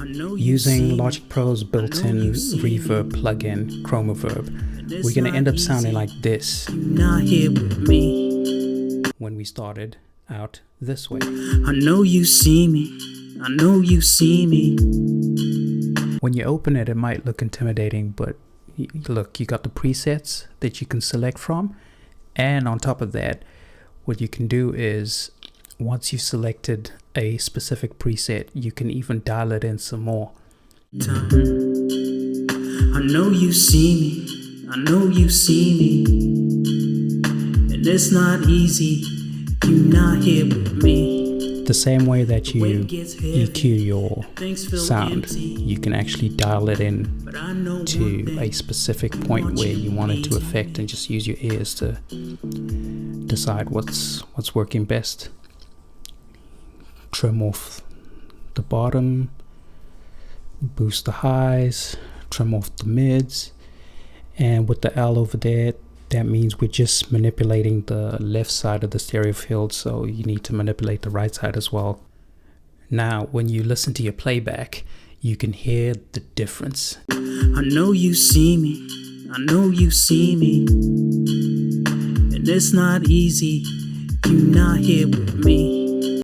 Using Logic Pro's built-in Reverb plugin, Chromaverb, we're going to end up sounding like this when we started out this way. I know you see me, I know you see me. When you open it, it might look intimidating, but look, you got the presets that you can select from, and on top of that, what you can do is once you've selected a specific preset, you can even dial it in some more. I know you see me, I know you see me, and it's not easy, you not here with me. The same way that you EQ your sound, you can actually dial it in to a specific point where you want it to affect, and just use your ears to decide what's working best. Trim off the bottom, boost the highs, trim off the mids, and with the L over there, that means we're just manipulating the left side of the stereo field, so you need to manipulate the right side as well. Now, when you listen to your playback, you can hear the difference. I know you see me, I know you see me, and it's not easy, you not here with me.